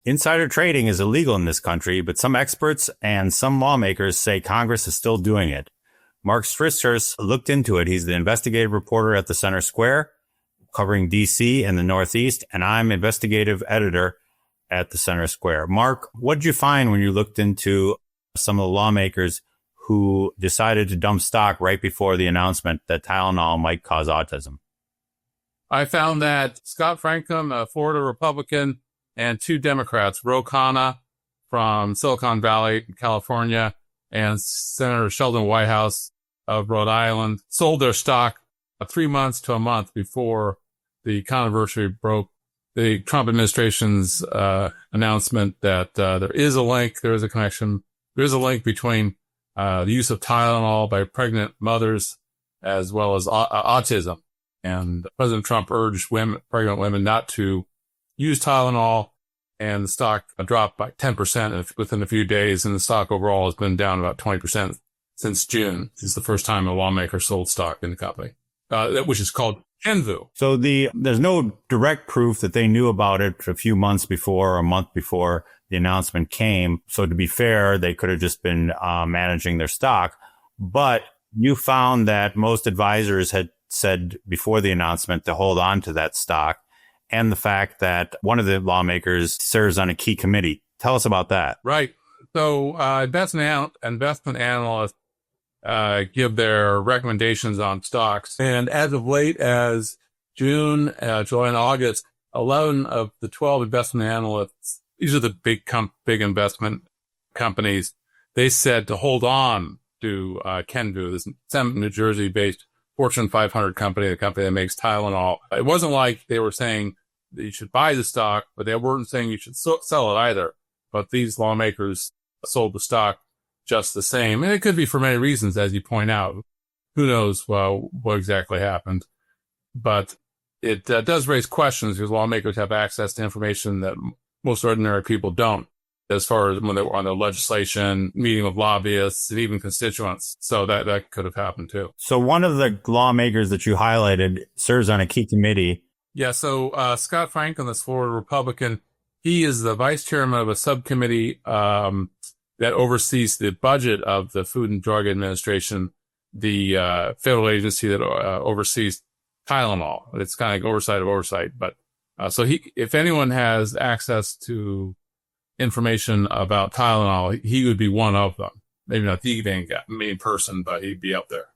Insider trading is illegal in this country, but some experts and some lawmakers say Congress is still doing it. Mark Strichurst looked into it. He's the investigative reporter at the Center Square, covering D.C. and the Northeast, and I'm investigative editor at the Center Square. Mark, what did you find when you looked into some of the lawmakers who decided to dump stock right before the announcement that Tylenol might cause autism? I found that Scott Franklin, a Florida Republican, and two Democrats, Ro Khanna from Silicon Valley, California, and Senator Sheldon Whitehouse of Rhode Island, sold their stock 3 months to a month before the controversy broke. The Trump administration's announcement that there is a connection, there is a link between the use of Tylenol by pregnant mothers as well as autism. And President Trump urged pregnant women not to use Tylenol, and the stock dropped by 10% within a few days, and the stock overall has been down about 20% since June. This is the first time a lawmaker sold stock in the company, which is called Kenvue. So there's no direct proof that they knew about it a few months before or a month before the announcement came. So to be fair, they could have just been managing their stock. But you found that most advisors had said before the announcement to hold on to that stock, and the fact that one of the lawmakers serves on a key committee. Tell us about that. Right. So investment analysts give their recommendations on stocks. And as of late as June, July, and August, 11 of the 12 investment analysts, these are the big investment companies, they said to hold on to Kenvue, this New Jersey-based Fortune 500 company, the company that makes Tylenol. It wasn't like they were saying that you should buy the stock, but they weren't saying you should sell it either. But these lawmakers sold the stock just the same. And it could be for many reasons, as you point out. Who knows what exactly happened. But it does raise questions because lawmakers have access to information that most ordinary people don't, as far as when they were on the legislation, meeting with lobbyists, and even constituents. So that could have happened too. So one of the lawmakers that you highlighted serves on a key committee. Yeah, so Scott Franklin, this Florida Republican, he is the vice chairman of a subcommittee that oversees the budget of the Food and Drug Administration, the federal agency that oversees Tylenol. It's kind of like oversight of oversight. But so if anyone has access to information about Tylenol, he would be one of them. Maybe not the main person, but he'd be up there.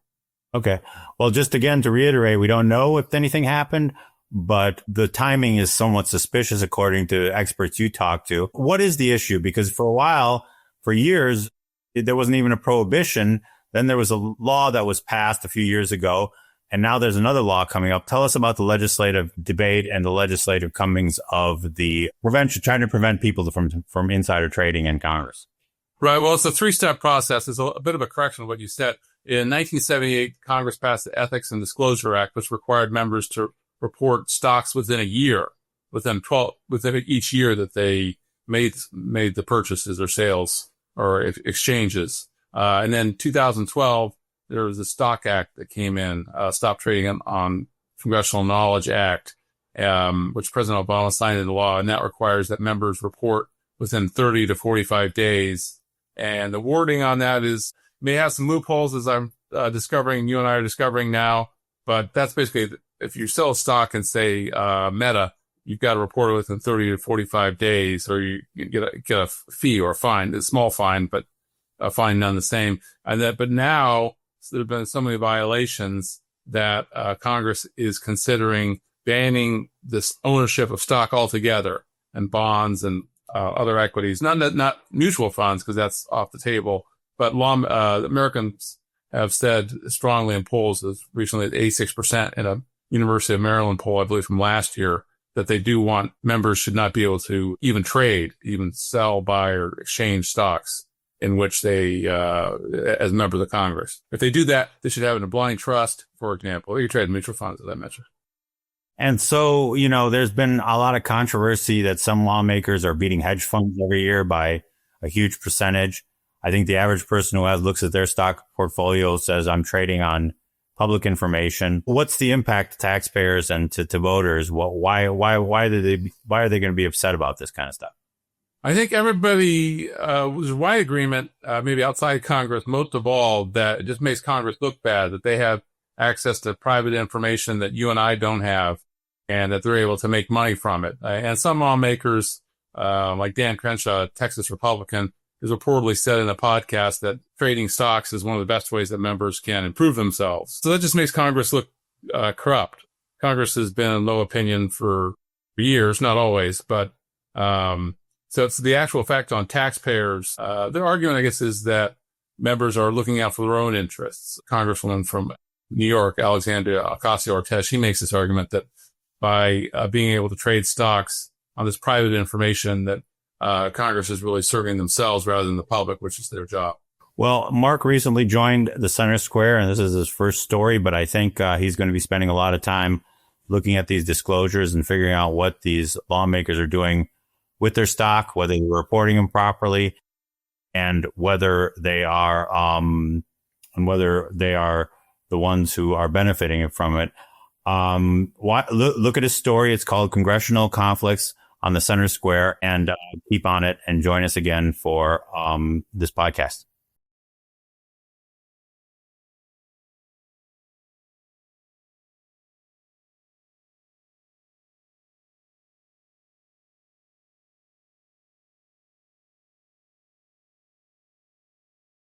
Okay. Well, just again, to reiterate, we don't know if anything happened, but the timing is somewhat suspicious according to experts you talked to. What is the issue? Because for years, there wasn't even a prohibition. Then there was a law that was passed a few years ago, and now there's another law coming up. Tell us about the legislative debate and the legislative comings of the trying to prevent people from insider trading in Congress. Right. Well, it's a three-step process. It's a bit of a correction of what you said. In 1978, Congress passed the Ethics and Disclosure Act, which required members to report stocks within a year, within each year that they made the purchases or sales or exchanges. And then 2012, there was a Stock Act that came in, Stop Trading on Congressional Knowledge Act, which President Obama signed into law, and that requires that members report within 30 to 45 days. And the wording on that may have some loopholes, as I'm discovering, you and I are discovering now, but that's basically, if you sell a stock and say Meta, you've got to report it within 30 to 45 days, or you get a fee or a fine, a small fine, but a fine none the same. But now there have been so many violations that Congress is considering banning this ownership of stock altogether, and bonds and other equities, not mutual funds, because that's off the table. But Americans have said strongly in polls, as recently as 86% in a University of Maryland poll, I believe from last year, that they do want members should not be able to even trade, even sell, buy, or exchange stocks in which they, as a member of the Congress. If they do that, they should have a blind trust, for example. You trade mutual funds, as I mentioned. And so, there's been a lot of controversy that some lawmakers are beating hedge funds every year by a huge percentage. I think the average person who looks at their stock portfolio says, I'm trading on public information. What's the impact to taxpayers and to voters? Why are they going to be upset about this kind of stuff? I think everybody was wide agreement, maybe outside Congress, most of all, that it just makes Congress look bad, that they have access to private information that you and I don't have, and that they're able to make money from it. And some lawmakers, like Dan Crenshaw, a Texas Republican, has reportedly said in a podcast that trading stocks is one of the best ways that members can improve themselves. So that just makes Congress look corrupt. Congress has been in low opinion for years, not always, but so it's the actual effect on taxpayers. Their argument, I guess, is that members are looking out for their own interests. Congresswoman from New York, Alexandria Ocasio-Cortez, she makes this argument that by being able to trade stocks on this private information, that Congress is really serving themselves rather than the public, which is their job. Well, Mark recently joined the Center Square, and this is his first story, but I think he's going to be spending a lot of time looking at these disclosures and figuring out what these lawmakers are doing with their stock, whether they're reporting them properly, and whether they are the ones who are benefiting from it. Look at his story. It's called Congressional Conflicts on the Center Square, and keep on it and join us again for this podcast.